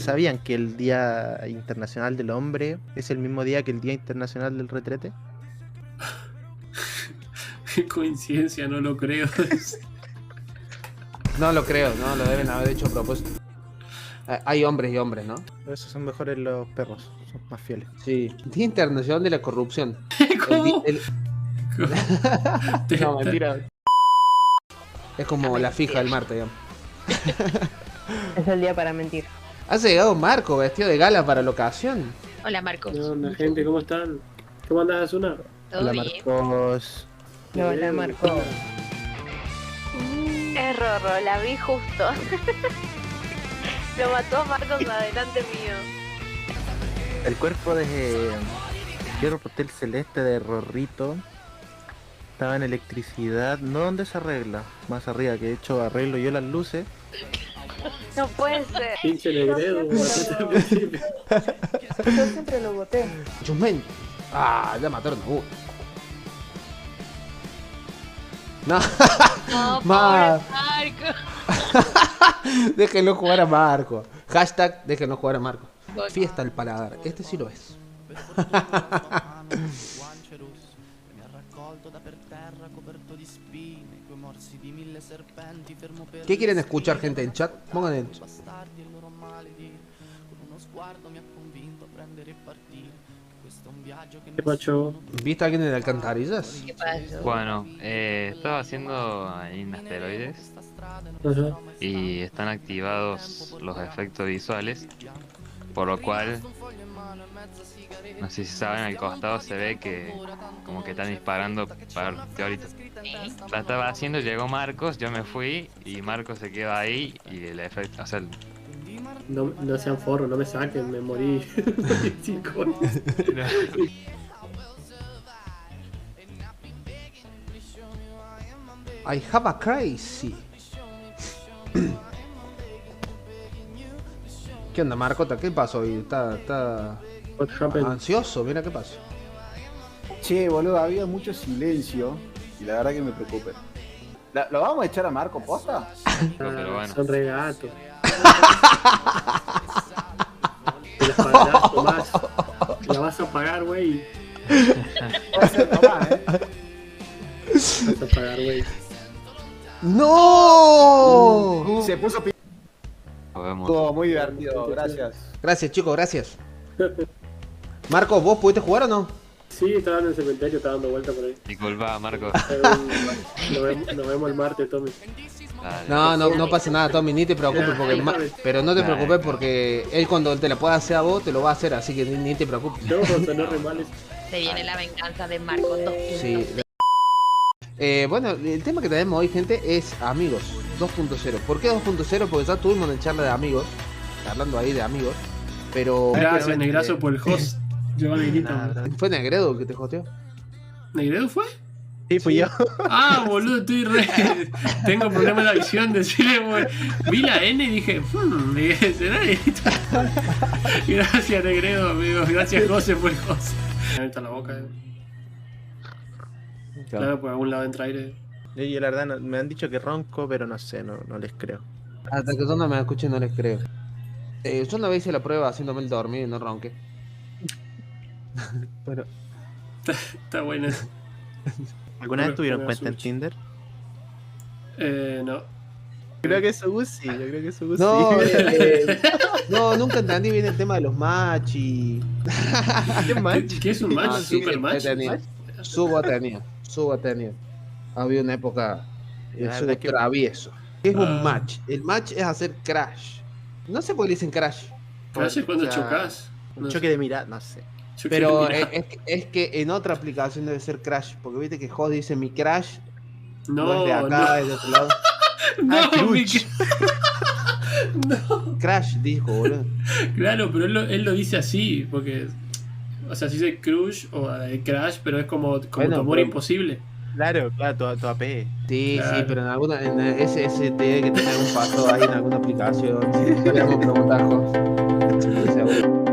¿sabían que el Día Internacional del Hombre es el mismo día que el Día Internacional del Retrete? Qué coincidencia, no lo creo. No lo creo, no lo deben haber hecho a propósito. Hay hombres y hombres, ¿no? Por eso son mejores los perros, son más fieles. Sí. Día Internacional de la Corrupción. ¿Cómo? No, mentira. Es como la fija del martes, digamos. Es el día para mentir. Ha llegado Marco, vestido de gala para la ocasión. Hola Marcos. ¿Qué onda, gente? ¿Cómo están? ¿Cómo andás, Asuna? ¿Todo Hola, bien? Marcos. No, la Marco. Es Rorro, la vi justo. Lo mató a Marcos adelante mío. El cuerpo de Hierro Hotel Celeste de Rorrito estaba en electricidad, no donde se arregla, más arriba, que de hecho arreglo yo las luces. No puede ser. Pinche Negredo. Yo siempre lo voté. Chusmen. Ah, ya mataron a uno. No. No, Ma- pobre Marcos. Déjenlo jugar a Marco. Hashtag déjenlo jugar a Marco. Fiesta al paladar. Este sí lo es. ¿Qué quieren escuchar, gente, en chat? Pongan en chat. ¿Qué pacho? ¿Viste a alguien en alcantarillas? ¿Qué pasó? Bueno, estaba haciendo ahí en asteroides Ajá. y están activados los efectos visuales, por lo cual, no sé si saben, al costado se ve que como que están disparando para el meteorito. La estaba haciendo, llegó Marcos, yo me fui y Marcos se quedó ahí y el efecto, o sea, No sean forros, no me saquen, me morí. 5 años. I have a crazy. ¿Qué onda, Marcota? ¿Qué pasó hoy? Está What happened? ansioso. Mira qué pasó. Che, boludo, había mucho silencio y la verdad que me preocupa. ¿Lo vamos a echar a Marco, posta? pero bueno. Son regatos. Te las pagarás, Tomás. Te la vas a pagar, güey. Va a ser nomás, Vas a pagar, güey. ¡No! Se puso Nos vemos. Estuvo muy divertido, gracias. Gracias, chicos, gracias. Marcos, ¿vos pudiste jugar o no? Sí, estaba en el cementerio, estaba dando vuelta por ahí. Disculpa, Marcos. Nos vemos el martes, Tommy. Dale. No pasa nada, Tommy, ni te preocupes porque pero no te preocupes porque él cuando te la pueda hacer a vos te lo va a hacer, así que ni te preocupes. No, sonó re mal eso. Se viene la venganza de Marcos 2. Sí. Bueno, el tema que tenemos hoy, gente, es amigos 2.0. ¿Por qué 2.0? Porque ya tuvimos en charla de amigos, hablando ahí de amigos, pero Gracias, Negrazo, por el host. Giovanni Negrito. fue Negredo el que te joteó. ¿Negredo fue? Sí, fui yo. Ah, boludo, estoy re. Tengo problema en la visión. Decirle, güey. Vi la N y dije, dije, ¿será Negrito? Gracias, Negredo, amigos. Gracias, José, por el host. Me está la boca, Claro, por algún lado entra aire. Yo la verdad me han dicho que ronco, pero no sé, no les creo. Hasta que yo no me escuche no les creo. Yo una vez hice la prueba haciéndome el dormir y no ronqué. Bueno, Está bueno eso. ¿Alguna vez tuvieron Juega cuenta en Switch. Tinder? No. Creo que es Uzi, yo creo que es Uzi. no, no, nunca entendí bien el tema de los match y... ¿Qué match? ¿Qué es un match? Ah, sí, ¿Super match? Subo a tenía. Había una época de La subo verdad que- travieso. ¿Qué es Ah. un match? El match es hacer crash. No sé por qué le dicen crash. ¿Crash es cuando O sea, chocas? Un choque de mirada, no sé. Pero es que en otra aplicación debe ser crash. Porque viste que Jos dice mi crash. No es de acá, es de otro lado. No, mi Crush. no, Crash dijo, boludo. claro, pero él lo dice así, porque. O sea, sí dice Crush o Crash, pero es como Bueno, tu amor pero- imposible. Claro, tu AP. Sí, Claro. sí, pero en ese tiene que tener un paso ahí en alguna aplicación. Sí, le vamos a preguntar, Jos. Sí, seguro.